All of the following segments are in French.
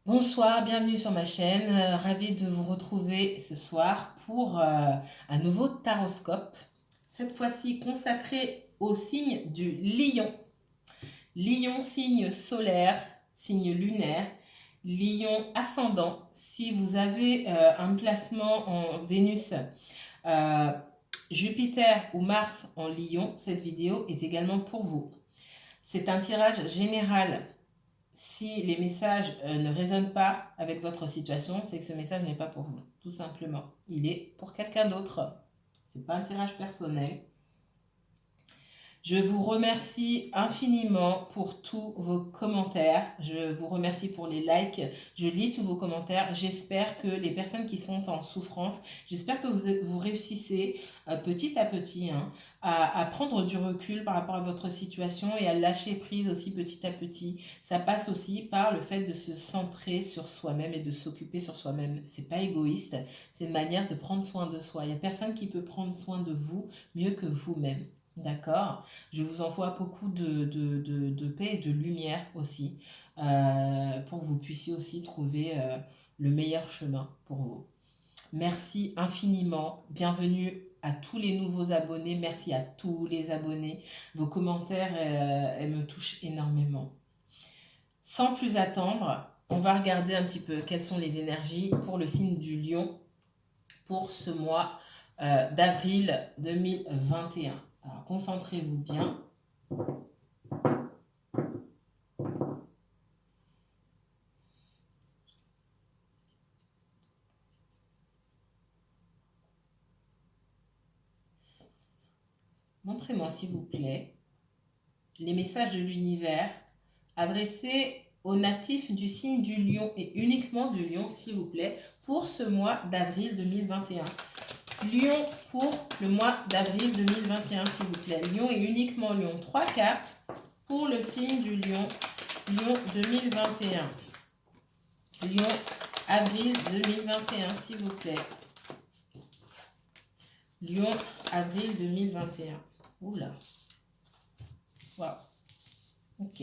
Bonsoir, bienvenue sur ma chaîne. Ravie de vous retrouver ce soir pour un nouveau taroscope. Cette fois-ci consacré au signe du Lion. Lion, signe solaire, signe lunaire. Lion ascendant. Si vous avez un placement en Vénus, euh, Jupiter ou Mars en Lion, cette vidéo est également pour vous. C'est un tirage général. Si les messages ne résonnent pas avec votre situation, c'est que ce message n'est pas pour vous, tout simplement. Il est pour quelqu'un d'autre. Ce n'est pas un tirage personnel. Je vous remercie infiniment pour tous vos commentaires. Je vous remercie pour les likes. Je lis tous vos commentaires. J'espère que les personnes qui sont en souffrance, j'espère que vous réussissez petit à petit à prendre du recul par rapport à votre situation et à lâcher prise aussi petit à petit. Ça passe aussi par le fait de se centrer sur soi-même et de s'occuper sur soi-même. C'est pas égoïste, c'est une manière de prendre soin de soi. Il n'y a personne qui peut prendre soin de vous mieux que vous-même. D'accord? Je vous envoie beaucoup de paix et de lumière aussi, pour que vous puissiez aussi trouver le meilleur chemin pour vous. Merci infiniment. Bienvenue à tous les nouveaux abonnés. Merci à tous les abonnés. Vos commentaires, elles me touchent énormément. Sans plus attendre, on va regarder un petit peu quelles sont les énergies pour le signe du Lion pour ce mois d'avril 2021. Alors, concentrez-vous bien. Montrez-moi, s'il vous plaît, les messages de l'univers adressés aux natifs du signe du Lion et uniquement du Lion, s'il vous plaît, pour ce mois d'avril 2021. Lion pour le mois d'avril 2021, s'il vous plaît. Lion et uniquement Lion. 3 cartes pour le signe du Lion. Lion 2021. Lion, avril 2021, s'il vous plaît. Lion, avril 2021. Oula. Waouh. Ok.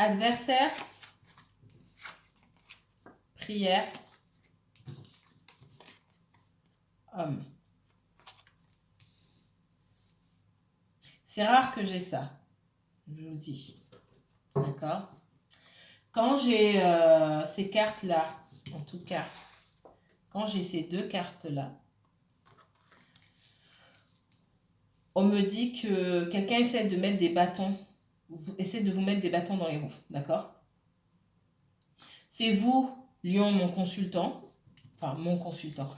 Adversaire, prière, homme. C'est rare que j'ai ça, je vous dis. D'accord? Quand j'ai ces cartes-là, en tout cas, quand j'ai ces deux cartes-là, on me dit que quelqu'un essaie de mettre des bâtons, essaie de vous mettre des bâtons dans les roues. D'accord? C'est vous, Lion, mon consultant. Enfin, mon consultant.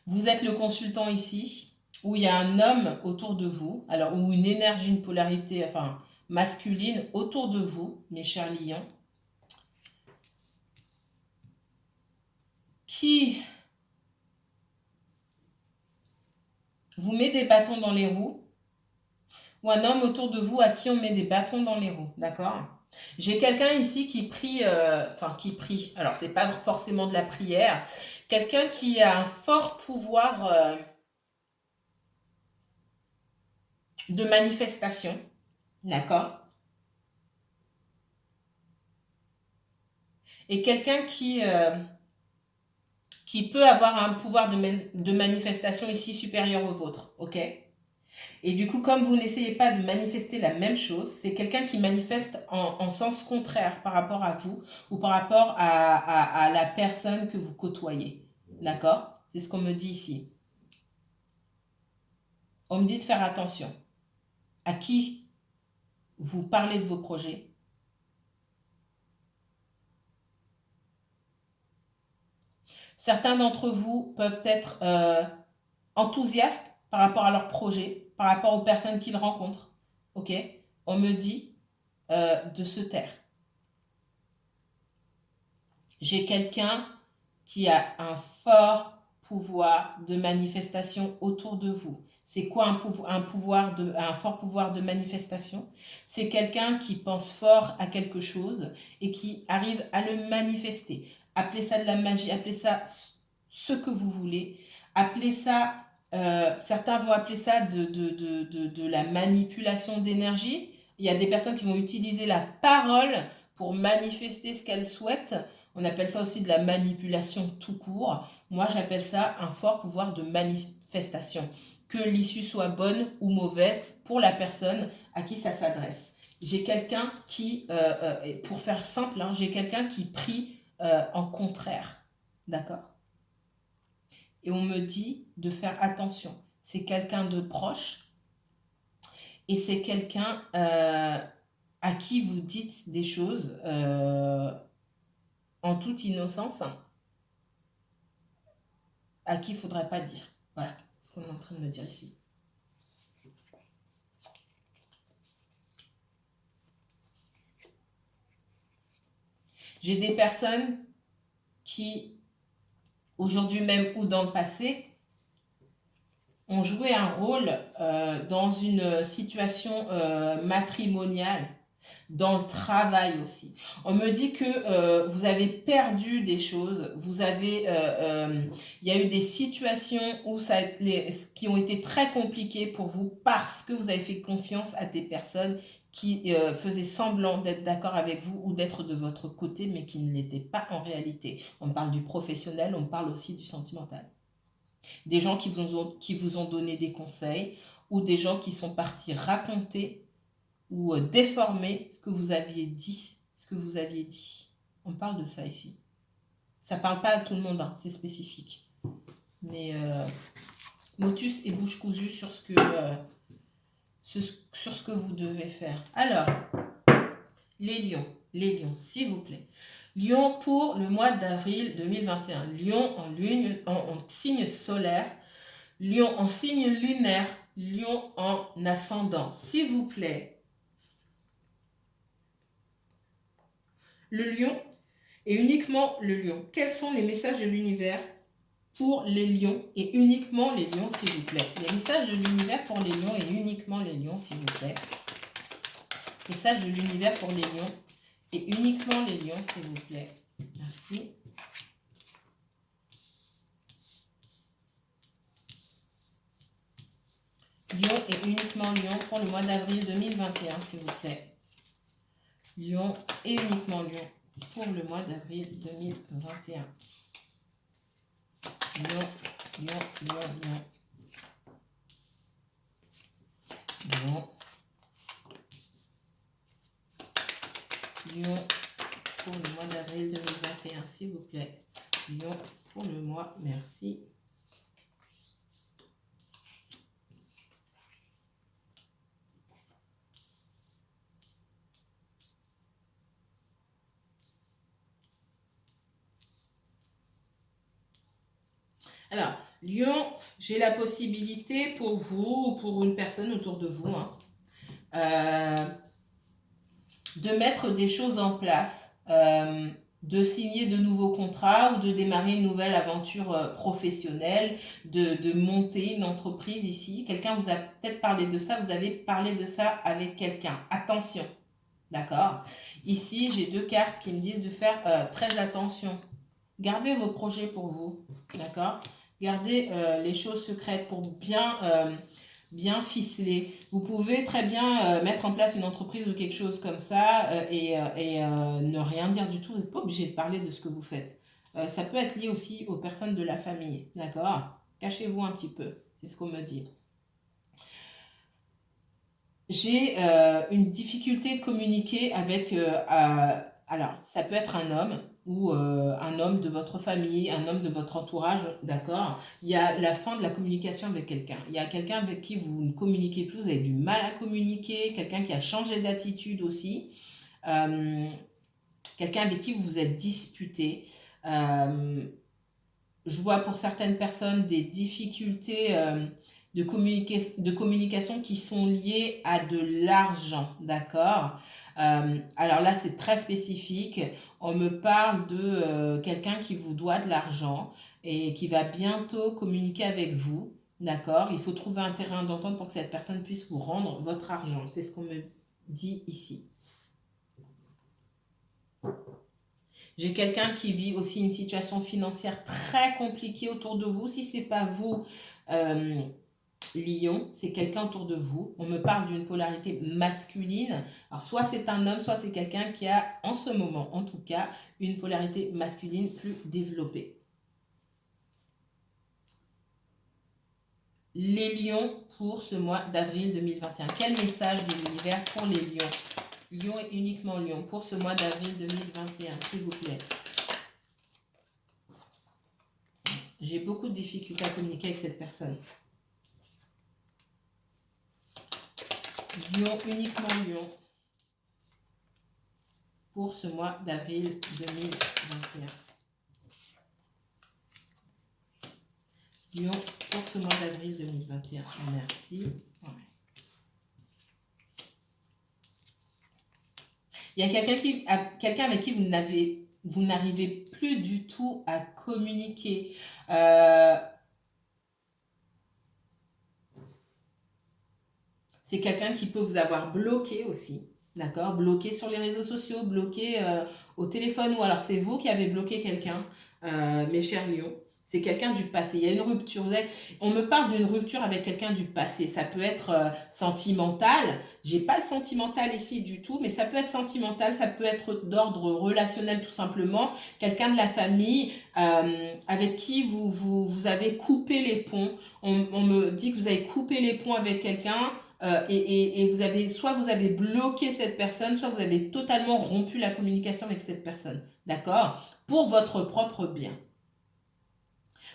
Vous êtes le consultant ici, où il y a un homme autour de vous, alors, ou une énergie, une polarité, enfin, masculine autour de vous, mes chers lions, qui vous met des bâtons dans les roues, ou un homme autour de vous à qui on met des bâtons dans les roues, d'accord? J'ai quelqu'un ici qui prie, enfin qui prie, alors c'est pas forcément de la prière, quelqu'un qui a un fort pouvoir de manifestation, d'accord? Et quelqu'un qui peut avoir un pouvoir de manifestation ici supérieur au vôtre, ok? Et du coup, comme vous n'essayez pas de manifester la même chose, c'est quelqu'un qui manifeste en sens contraire par rapport à vous ou par rapport à la personne que vous côtoyez. D'accord? C'est ce qu'on me dit ici. On me dit de faire attention à qui vous parlez de vos projets. Certains d'entre vous peuvent être enthousiastes par rapport à leurs projets, par rapport aux personnes qu'ils rencontrent. Ok? On me dit de se taire. J'ai quelqu'un qui a un fort pouvoir de manifestation autour de vous. C'est quoi un fort pouvoir de manifestation? C'est quelqu'un qui pense fort à quelque chose et qui arrive à le manifester. Appelez ça de la magie, appelez ça ce que vous voulez. Appelez ça, certains vont appeler ça de la manipulation d'énergie. Il y a des personnes qui vont utiliser la parole pour manifester ce qu'elles souhaitent. On appelle ça aussi de la manipulation tout court. Moi, j'appelle ça un fort pouvoir de manifestation. Que l'issue soit bonne ou mauvaise pour la personne à qui ça s'adresse. J'ai quelqu'un qui, pour faire simple, hein, j'ai quelqu'un qui prie en contraire. D'accord? Et on me dit de faire attention. C'est quelqu'un de proche et c'est quelqu'un à qui vous dites des choses en toute innocence, hein, à qui il ne faudrait pas dire. Voilà ce qu'on est en train de me dire ici. J'ai des personnes qui, aujourd'hui même ou dans le passé, ont joué un rôle dans une situation matrimoniale, dans le travail aussi. On me dit que vous avez perdu des choses, il y a eu des situations qui ont été très compliquées pour vous parce que vous avez fait confiance à des personnes qui faisaient semblant d'être d'accord avec vous ou d'être de votre côté, mais qui ne l'étaient pas en réalité. On parle du professionnel, on parle aussi du sentimental. Des gens qui vous ont donné des conseils ou des gens qui sont partis raconter ou déformer ce que vous aviez dit, On parle de ça ici. Ça ne parle pas à tout le monde, hein, c'est spécifique. Mais motus et bouche cousue sur ce que vous devez faire. Alors, les lions, s'il vous plaît. Lion pour le mois d'avril 2021. Lion en signe solaire. Lion en signe lunaire. Lion en ascendant. S'il vous plaît. Le lion et uniquement le lion. Quels sont les messages de l'univers pour les lions et uniquement les lions, s'il vous plaît? Les messages de l'univers pour les lions et uniquement les lions, s'il vous plaît. Messages de l'univers pour les lions et uniquement les lions, s'il vous plaît. Merci. Lion et uniquement lion pour le mois d'avril 2021, s'il vous plaît. Lion et uniquement lion pour le mois d'avril 2021. Lion. Lion pour le mois d'avril 2021, s'il vous plaît. Lion pour le mois, merci. Alors, Lion, j'ai la possibilité pour vous ou pour une personne autour de vous de mettre des choses en place, de signer de nouveaux contrats ou de démarrer une nouvelle aventure professionnelle, de monter une entreprise ici. Quelqu'un vous a peut-être parlé de ça, vous avez parlé de ça avec quelqu'un. Attention, d'accord? Ici, j'ai deux cartes qui me disent de faire très attention. Gardez vos projets pour vous, d'accord? Gardez les choses secrètes pour bien ficeler. Vous pouvez très bien mettre en place une entreprise ou quelque chose comme ça et ne rien dire du tout. Vous n'êtes pas obligé de parler de ce que vous faites. Ça peut être lié aussi aux personnes de la famille, d'accord? Cachez-vous un petit peu, c'est ce qu'on me dit. J'ai une difficulté de communiquer avec... alors, ça peut être un homme ou un homme de votre famille, un homme de votre entourage, d'accord? Il y a la fin de la communication avec quelqu'un. Il y a quelqu'un avec qui vous ne communiquez plus, vous avez du mal à communiquer, quelqu'un qui a changé d'attitude aussi, quelqu'un avec qui vous vous êtes disputé. Je vois pour certaines personnes des difficultés de communication qui sont liées à de l'argent, d'accord? Alors là, c'est très spécifique. On me parle de quelqu'un qui vous doit de l'argent et qui va bientôt communiquer avec vous. D'accord? Il faut trouver un terrain d'entente pour que cette personne puisse vous rendre votre argent. C'est ce qu'on me dit ici. J'ai quelqu'un qui vit aussi une situation financière très compliquée autour de vous. Si ce n'est pas vous, Lion, c'est quelqu'un autour de vous. On me parle d'une polarité masculine. Alors, soit c'est un homme, soit c'est quelqu'un qui a, en ce moment, en tout cas, une polarité masculine plus développée. Les lions pour ce mois d'avril 2021. Quel message de l'univers pour les lions? Lion et uniquement lion pour ce mois d'avril 2021, s'il vous plaît. J'ai beaucoup de difficultés à communiquer avec cette personne. Lion, uniquement lion pour ce mois d'avril 2021. Lion pour ce mois d'avril 2021. Merci. Ouais. Il y a quelqu'un avec qui vous n'arrivez plus du tout à communiquer. C'est quelqu'un qui peut vous avoir bloqué aussi. D'accord? Bloqué sur les réseaux sociaux, bloqué au téléphone, ou alors c'est vous qui avez bloqué quelqu'un, mes chers lions. C'est quelqu'un du passé. Il y a une rupture. On me parle d'une rupture avec quelqu'un du passé. Ça peut être sentimental. J'ai pas le sentimental ici du tout, mais ça peut être sentimental. Ça peut être d'ordre relationnel tout simplement. Quelqu'un de la famille avec qui vous avez coupé les ponts. On me dit que vous avez coupé les ponts avec quelqu'un. Et soit vous avez bloqué cette personne, soit vous avez totalement rompu la communication avec cette personne. D'accord? Pour votre propre bien.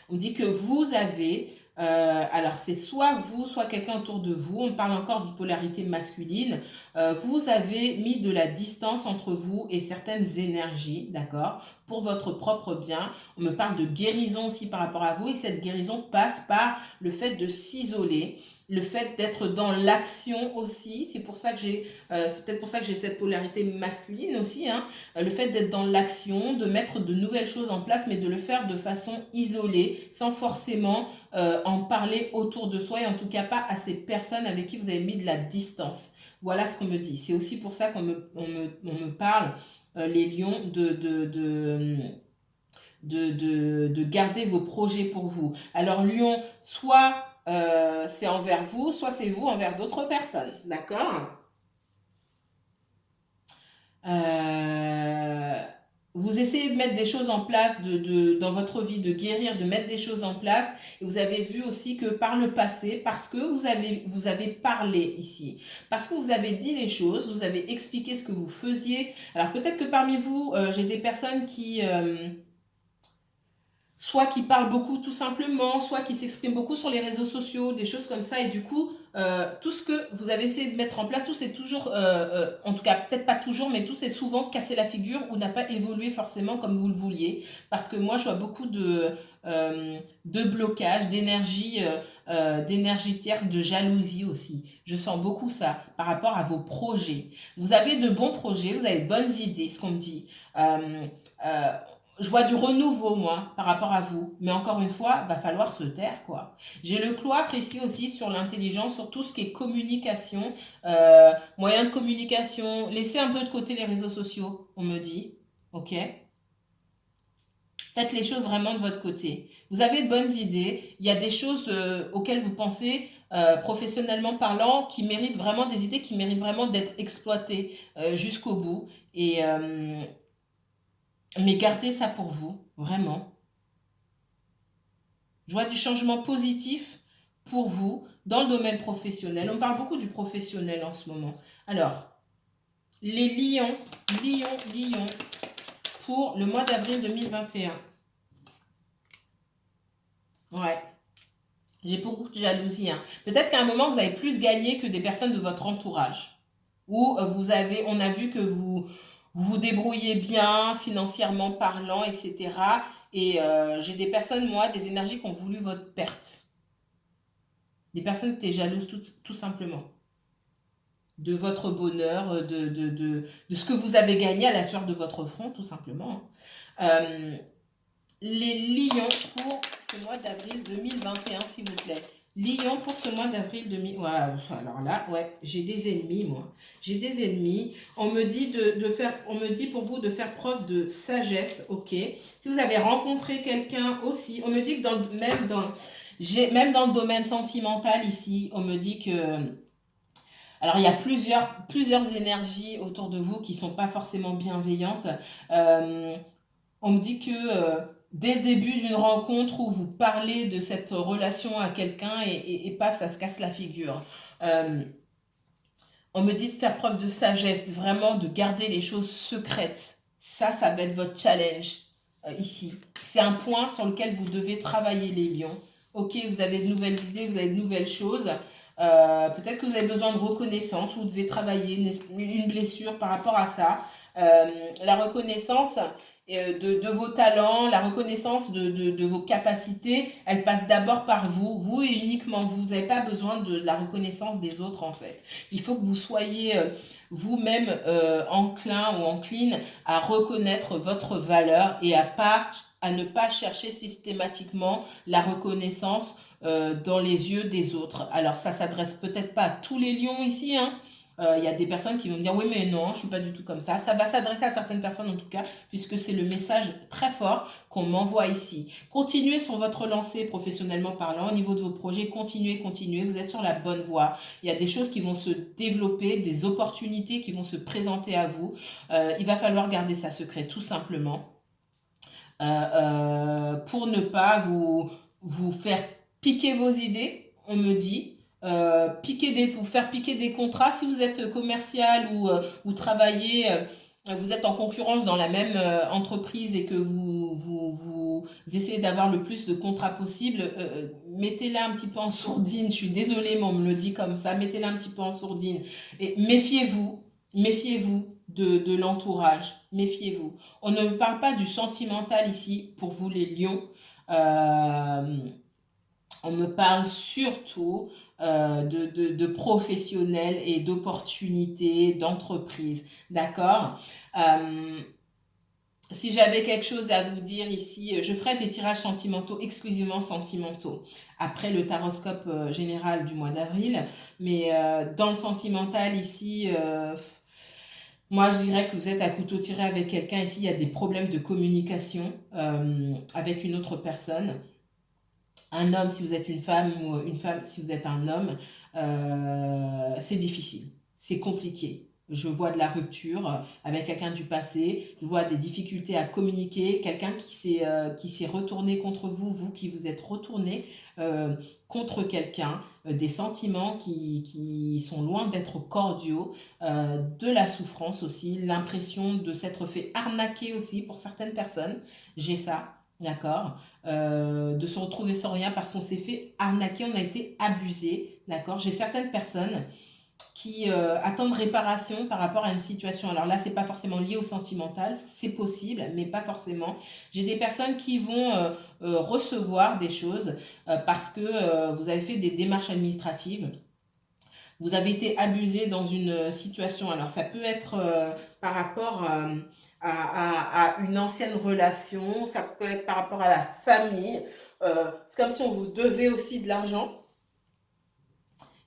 On dit que vous avez, alors c'est soit vous, soit quelqu'un autour de vous, on parle encore de polarité masculine, vous avez mis de la distance entre vous et certaines énergies, d'accord, pour votre propre bien. On me parle de guérison aussi par rapport à vous, et cette guérison passe par le fait de s'isoler, le fait d'être dans l'action aussi. C'est pour ça que c'est peut-être pour ça que j'ai cette polarité masculine aussi, hein. Le fait d'être dans l'action, de mettre de nouvelles choses en place, mais de le faire de façon isolée, sans forcément en parler autour de soi, et en tout cas pas à ces personnes avec qui vous avez mis de la distance. Voilà ce qu'on me dit. C'est aussi pour ça qu'on me parle, les lions, de garder vos projets pour vous. Alors lion, soit c'est envers vous, soit c'est vous envers d'autres personnes. D'accord? Vous essayez de mettre des choses en place dans votre vie, de guérir, de mettre des choses en place. Et vous avez vu aussi que par le passé, parce que vous avez parlé ici, parce que vous avez dit les choses, vous avez expliqué ce que vous faisiez. Alors peut-être que parmi vous, j'ai des personnes qui soit qui parlent beaucoup tout simplement, soit qui s'expriment beaucoup sur les réseaux sociaux, des choses comme ça. Et du coup, tout ce que vous avez essayé de mettre en place, tout c'est toujours, en tout cas peut-être pas toujours, mais tout c'est souvent cassé la figure ou n'a pas évolué forcément comme vous le vouliez. Parce que moi, je vois beaucoup de blocage, d'énergie tierce, de jalousie aussi. Je sens beaucoup ça par rapport à vos projets. Vous avez de bons projets, vous avez de bonnes idées, ce qu'on me dit. Je vois du renouveau, moi, par rapport à vous. Mais encore une fois, va falloir se taire, quoi. J'ai le cloître ici aussi sur l'intelligence, sur tout ce qui est communication, moyens de communication. Laissez un peu de côté les réseaux sociaux, on me dit. Ok? Faites les choses vraiment de votre côté. Vous avez de bonnes idées. Il y a des choses auxquelles vous pensez, professionnellement parlant, qui méritent vraiment des idées, qui méritent vraiment d'être exploitées jusqu'au bout. Mais gardez ça pour vous, vraiment. Je vois du changement positif pour vous dans le domaine professionnel. On parle beaucoup du professionnel en ce moment. Alors, les lions, pour le mois d'avril 2021. Ouais. J'ai beaucoup de jalousie, hein. Peut-être qu'à un moment, vous avez plus gagné que des personnes de votre entourage. Ou on a vu que vous débrouillez bien, financièrement parlant, etc. Et j'ai des personnes, moi, des énergies qui ont voulu votre perte. Des personnes qui étaient jalouses tout simplement. De votre bonheur, de ce que vous avez gagné à la sueur de votre front, tout simplement. Les lions pour ce mois d'avril 2021, s'il vous plaît. Lion pour ce mois d'avril 2000. Ouais, alors là, ouais, j'ai des ennemis, moi. J'ai des ennemis. On me dit on me dit pour vous de faire preuve de sagesse, ok. Si vous avez rencontré quelqu'un aussi, on me dit que même dans le domaine sentimental ici, on me dit que, alors il y a plusieurs énergies autour de vous qui sont pas forcément bienveillantes. Euh, on me dit que dès le début d'une rencontre où vous parlez de cette relation à quelqu'un et paf, ça se casse la figure. Euh, on me dit de faire preuve de sagesse, vraiment de garder les choses secrètes. Ça va être votre challenge ici. C'est un point sur lequel vous devez travailler les lions. Ok, vous avez de nouvelles idées, vous avez de nouvelles choses. Peut-être que vous avez besoin de reconnaissance, vous devez travailler une blessure par rapport à ça. Euh, la reconnaissance de vos talents, la reconnaissance de vos capacités, elle passe d'abord par vous, vous et uniquement vous. Vous n'avez pas besoin de la reconnaissance des autres en fait. Il faut que vous soyez vous-même enclin ou encline à reconnaître votre valeur et à ne pas chercher systématiquement la reconnaissance dans les yeux des autres. Alors ça s'adresse peut-être pas à tous les lions ici, hein. Il y a des personnes qui vont me dire oui mais non, je suis pas du tout comme ça. Ça va s'adresser à certaines personnes en tout cas, puisque c'est le message très fort qu'on m'envoie ici. Continuez sur votre lancée professionnellement parlant, au niveau de vos projets, continuez, vous êtes sur la bonne voie. Il y a des choses qui vont se développer, des opportunités qui vont se présenter à vous. Il va falloir garder ça secret tout simplement pour ne pas vous faire piquer vos idées, on me dit. Vous faire piquer des contrats si vous êtes commercial ou vous travaillez, vous êtes en concurrence dans la même entreprise et que vous essayez d'avoir le plus de contrats possible, mettez-la un petit peu en sourdine. Je suis désolée, mais on me le dit comme ça. Mettez-la un petit peu en sourdine. Et méfiez-vous de l'entourage. Méfiez-vous. On ne parle pas du sentimental ici pour vous les lions. Euh, on me parle surtout de professionnels et d'opportunités, d'entreprises. D'accord. Si j'avais quelque chose à vous dire ici, je ferai des tirages sentimentaux, exclusivement sentimentaux, après le taroscope général du mois d'avril. Mais dans le sentimental ici, moi je dirais que vous êtes à couteau tiré avec quelqu'un. Ici, il y a des problèmes de communication avec une autre personne. Un homme si vous êtes une femme ou une femme si vous êtes un homme, c'est difficile, c'est compliqué. Je vois de la rupture avec quelqu'un du passé, je vois des difficultés à communiquer, quelqu'un qui s'est retourné contre vous, vous qui vous êtes retourné contre quelqu'un, des sentiments qui sont loin d'être cordiaux, de la souffrance aussi, l'impression de s'être fait arnaquer aussi pour certaines personnes, j'ai ça, d'accord, de se retrouver sans rien parce qu'on s'est fait arnaquer, on a été abusé, d'accord. J'ai certaines personnes qui attendent réparation par rapport à une situation. Alors là, c'est pas forcément lié au sentimental, c'est possible, mais pas forcément. J'ai des personnes qui vont recevoir des choses parce que vous avez fait des démarches administratives. Vous avez été abusé dans une situation. Alors ça peut être par rapport à une ancienne relation, ça peut être par rapport à la famille. C'est comme si on vous devait aussi de l'argent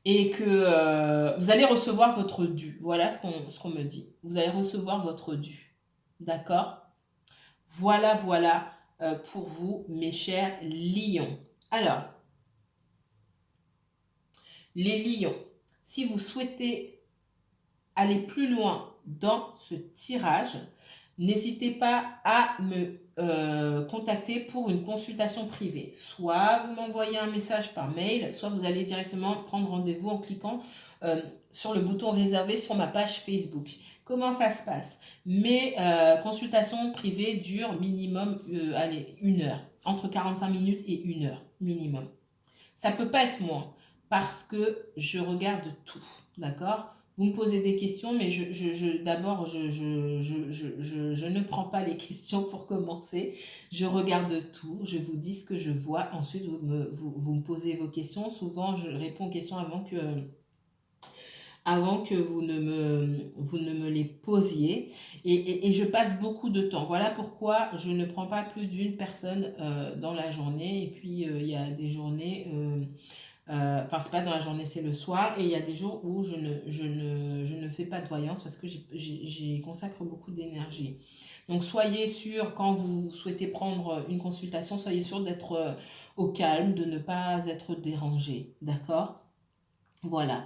et que vous allez recevoir votre dû. Voilà ce qu'on me dit. Vous allez recevoir votre dû. D'accord. Voilà pour vous, mes chers lions. Alors, les lions, si vous souhaitez aller plus loin dans ce tirage, n'hésitez pas à me contacter pour une consultation privée. Soit vous m'envoyez un message par mail, soit vous allez directement prendre rendez-vous en cliquant sur le bouton réservé sur ma page Facebook. Comment ça se passe? Mes consultations privées durent minimum allez, 1 heure, entre 45 minutes et 1 heure minimum. Ça peut pas être moins parce que je regarde tout, d'accord? Vous me posez des questions, mais d'abord, je ne prends pas les questions pour commencer. Je regarde tout, je vous dis ce que je vois. Ensuite, vous me posez vos questions. Souvent, je réponds aux questions avant que vous ne me les posiez. Et je passe beaucoup de temps. Voilà pourquoi je ne prends pas plus d'une personne dans la journée. Et puis, il y a des journées Enfin, c'est pas dans la journée, c'est le soir. Et il y a des jours où je ne fais pas de voyance parce que j'y consacre beaucoup d'énergie. Donc, soyez sûr, quand vous souhaitez prendre une consultation, soyez sûr d'être au calme, de ne pas être dérangé. D'accord? Voilà.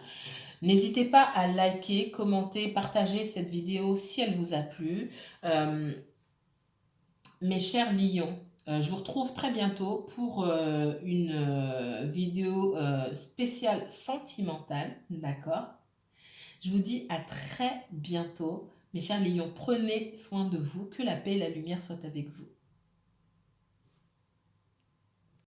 N'hésitez pas à liker, commenter, partager cette vidéo si elle vous a plu. Euh, Mes chers lions, je vous retrouve très bientôt pour une vidéo spéciale sentimentale, d'accord? Je vous dis à très bientôt. Mes chers lions, prenez soin de vous, que la paix et la lumière soient avec vous.